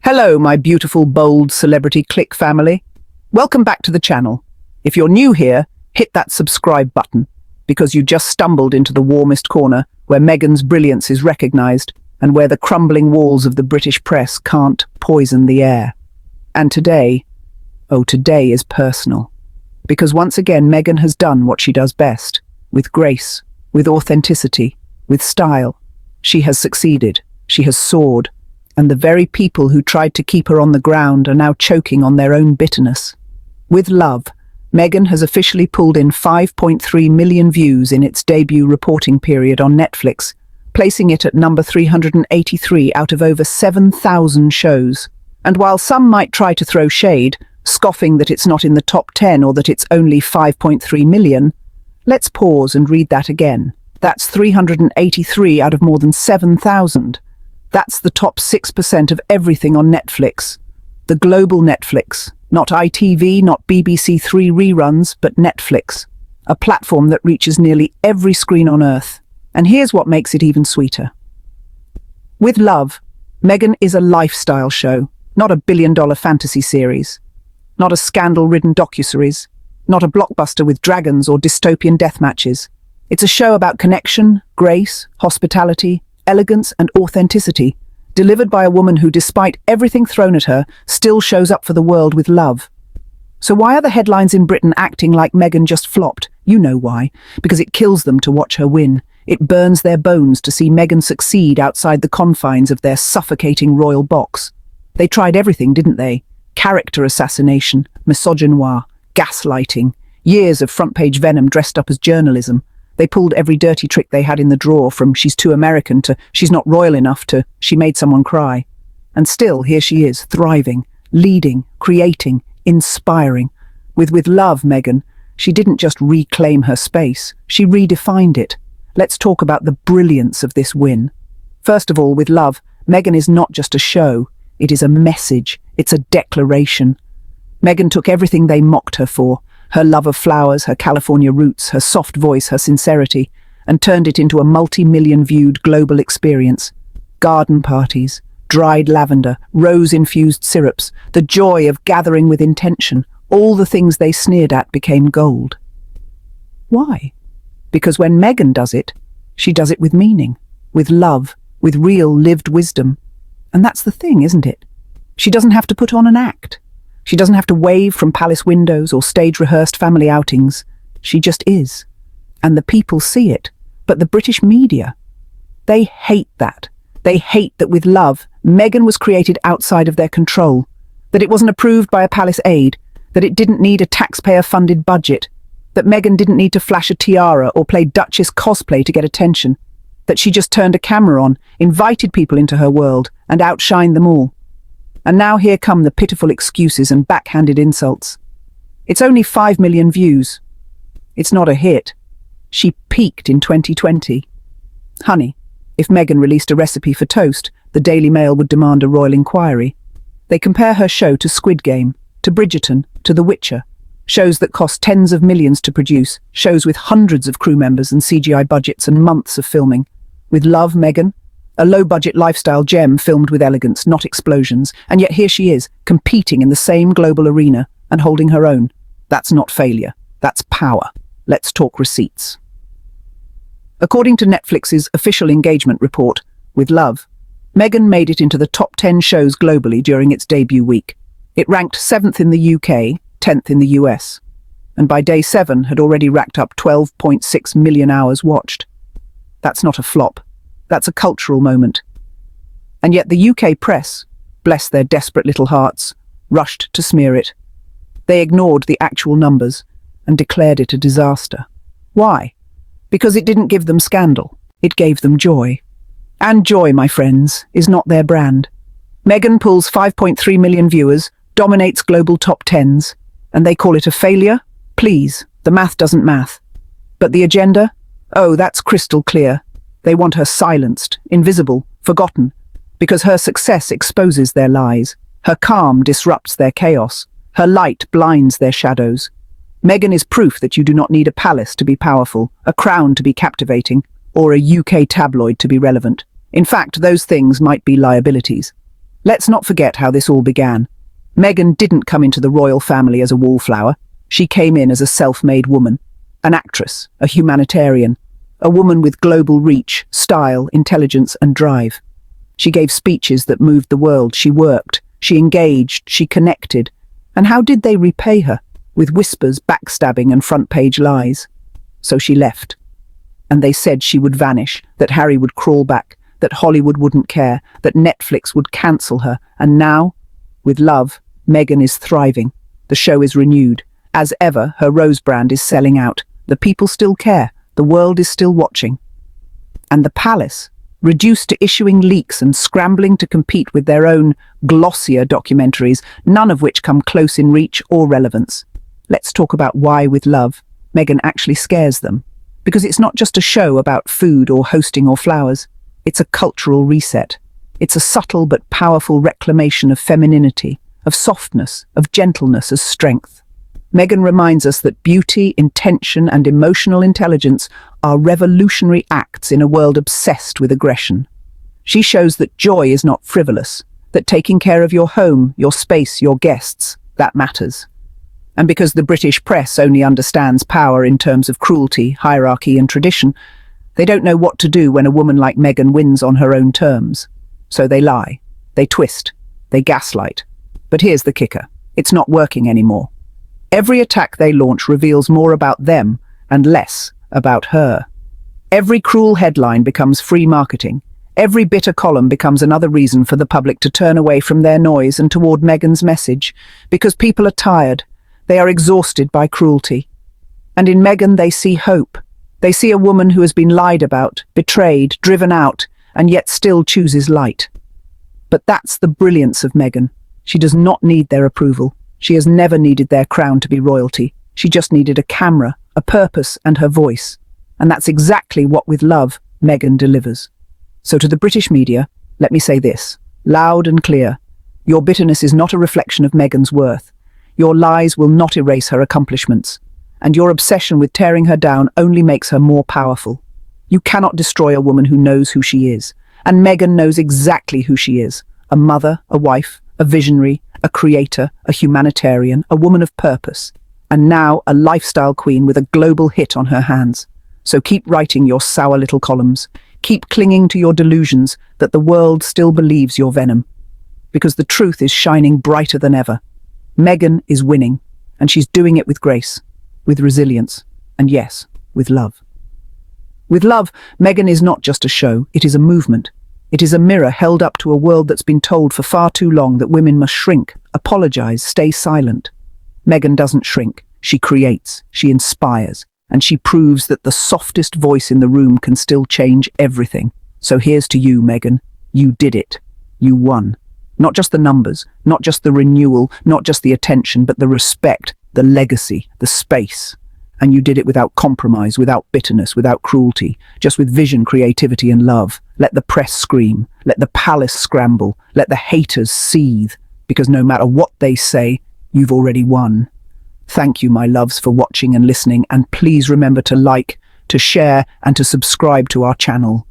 Hello, my beautiful, bold celebrity click family. Welcome back to the channel. If you're new here, hit that subscribe button, because you just stumbled into the warmest corner where Meghan's brilliance is recognized and where the crumbling walls of the British press can't poison the air. And today is personal. Because once again, Meghan has done what she does best, with grace, with authenticity, with style. She has succeeded. She has soared. And the very people who tried to keep her on the ground are now choking on their own bitterness. With love, Meghan has officially pulled in 5.3 million views in its debut reporting period on Netflix, placing it at number 383 out of over 7,000 shows. And while some might try to throw shade, scoffing that it's not in the top 10 or that it's only 5.3 million, let's pause and read that again. That's 383 out of more than 7,000. That's the top 6% of everything on Netflix. The global Netflix. Not ITV, not BBC Three reruns, but Netflix. A platform that reaches nearly every screen on Earth. And here's what makes it even sweeter. With Love, Meghan is a lifestyle show, not a billion-dollar fantasy series. Not a scandal-ridden docuseries. Not a blockbuster with dragons or dystopian death matches. It's a show about connection, grace, hospitality, elegance and authenticity, delivered by a woman who, despite everything thrown at her, still shows up for the world with love. So why are the headlines in Britain acting like Meghan just flopped? You know why. Because it kills them to watch her win. It burns their bones to see Meghan succeed outside the confines of their suffocating royal box. They tried everything, didn't they? Character assassination, misogynoir, gaslighting, years of front-page venom dressed up as journalism. They pulled every dirty trick they had in the drawer, from she's too American to she's not royal enough to she made someone cry. And still, here she is, thriving, leading, creating, inspiring. With Love, Meghan, she didn't just reclaim her space, she redefined it. Let's talk about the brilliance of this win. First of all, with Love, Meghan is not just a show, it is a message, it's a declaration. Meghan took everything they mocked her for, her love of flowers, her California roots, her soft voice, her sincerity, and turned it into a multi-million viewed global experience. Garden parties, dried lavender, rose-infused syrups, the joy of gathering with intention, all the things they sneered at became gold. Why? Because when Meghan does it, she does it with meaning, with love, with real lived wisdom. And that's the thing, isn't it? She doesn't have to put on an act. She doesn't have to wave from palace windows or stage-rehearsed family outings. She just is. And the people see it. But the British media, they hate that. They hate that with Love, Meghan was created outside of their control, that it wasn't approved by a palace aide, that it didn't need a taxpayer-funded budget, that Meghan didn't need to flash a tiara or play Duchess cosplay to get attention, that she just turned a camera on, invited people into her world, and outshined them all. And now here come the pitiful excuses and backhanded insults. It's only 5 million views. It's not a hit. She peaked in 2020. Honey, if Meghan released a recipe for toast, the Daily Mail would demand a royal inquiry. They compare her show to Squid Game, to Bridgerton, to The Witcher. Shows that cost tens of millions to produce, shows with hundreds of crew members and CGI budgets and months of filming. With Love, Meghan, a low-budget lifestyle gem filmed with elegance, not explosions, and yet here she is, competing in the same global arena and holding her own. That's not failure. That's power. Let's talk receipts. According to Netflix's official engagement report, With Love, Meghan made it into the top 10 shows globally during its debut week. It ranked 7th in the UK, 10th in the US, and by day 7 had already racked up 12.6 million hours watched. That's not a flop. That's a cultural moment. And yet the UK press, bless their desperate little hearts, rushed to smear it. They ignored the actual numbers and declared it a disaster. Why? Because it didn't give them scandal. It gave them joy. And joy, my friends, is not their brand. Meghan pulls 5.3 million viewers, dominates global top 10s, and they call it a failure? Please, the math doesn't math. But the agenda? Oh, that's crystal clear. They want her silenced, invisible, forgotten, because her success exposes their lies. Her calm disrupts their chaos. Her light blinds their shadows. Meghan is proof that you do not need a palace to be powerful, a crown to be captivating, or a UK tabloid to be relevant. In fact, those things might be liabilities. Let's not forget how this all began. Meghan didn't come into the royal family as a wallflower. She came in as a self-made woman, an actress, a humanitarian, a woman with global reach, style, intelligence, and drive. She gave speeches that moved the world. She worked, she engaged, she connected. And how did they repay her? With whispers, backstabbing, and front-page lies. So she left. And they said she would vanish, that Harry would crawl back, that Hollywood wouldn't care, that Netflix would cancel her. And now, with love, Meghan is thriving. The show is renewed. As ever, her Rose brand is selling out. The people still care. The world is still watching. And the palace, reduced to issuing leaks and scrambling to compete with their own glossier documentaries, none of which come close in reach or relevance. Let's talk about why, with love, Meghan actually scares them. Because it's not just a show about food or hosting or flowers. It's a cultural reset. It's a subtle but powerful reclamation of femininity, of softness, of gentleness as strength. Meghan reminds us that beauty, intention, and emotional intelligence are revolutionary acts in a world obsessed with aggression. She shows that joy is not frivolous, that taking care of your home, your space, your guests, that matters. And because the British press only understands power in terms of cruelty, hierarchy, and tradition, they don't know what to do when a woman like Meghan wins on her own terms. So they lie, they twist, they gaslight. But here's the kicker. It's not working anymore. Every attack they launch reveals more about them and less about her. Every cruel headline becomes free marketing. Every bitter column becomes another reason for the public to turn away from their noise and toward Meghan's message, because people are tired. They are exhausted by cruelty. And in Meghan they see hope. They see a woman who has been lied about, betrayed, driven out, and yet still chooses light. But that's the brilliance of Meghan. She does not need their approval. She has never needed their crown to be royalty. She just needed a camera, a purpose, and her voice. And that's exactly what, with love, Meghan delivers. So to the British media, let me say this, loud and clear. Your bitterness is not a reflection of Meghan's worth. Your lies will not erase her accomplishments. And your obsession with tearing her down only makes her more powerful. You cannot destroy a woman who knows who she is. And Meghan knows exactly who she is. A mother, a wife, a visionary, a creator, a humanitarian, a woman of purpose, and now a lifestyle queen with a global hit on her hands. So keep writing your sour little columns. Keep clinging to your delusions that the world still believes your venom. Because the truth is shining brighter than ever. Meghan is winning, and she's doing it with grace, with resilience, and yes, with love. With love, Meghan is not just a show, it is a movement. It is a mirror held up to a world that's been told for far too long that women must shrink, apologize, stay silent. Meghan doesn't shrink. She creates, she inspires, and she proves that the softest voice in the room can still change everything. So here's to you, Meghan. You did it. You won. Not just the numbers, not just the renewal, not just the attention, but the respect, the legacy, the space. And you did it without compromise, without bitterness, without cruelty, just with vision, creativity, and love. Let the press scream, let the palace scramble, let the haters seethe, because no matter what they say, you've already won. Thank you, my loves, for watching and listening, and please remember to like, to share, and to subscribe to our channel.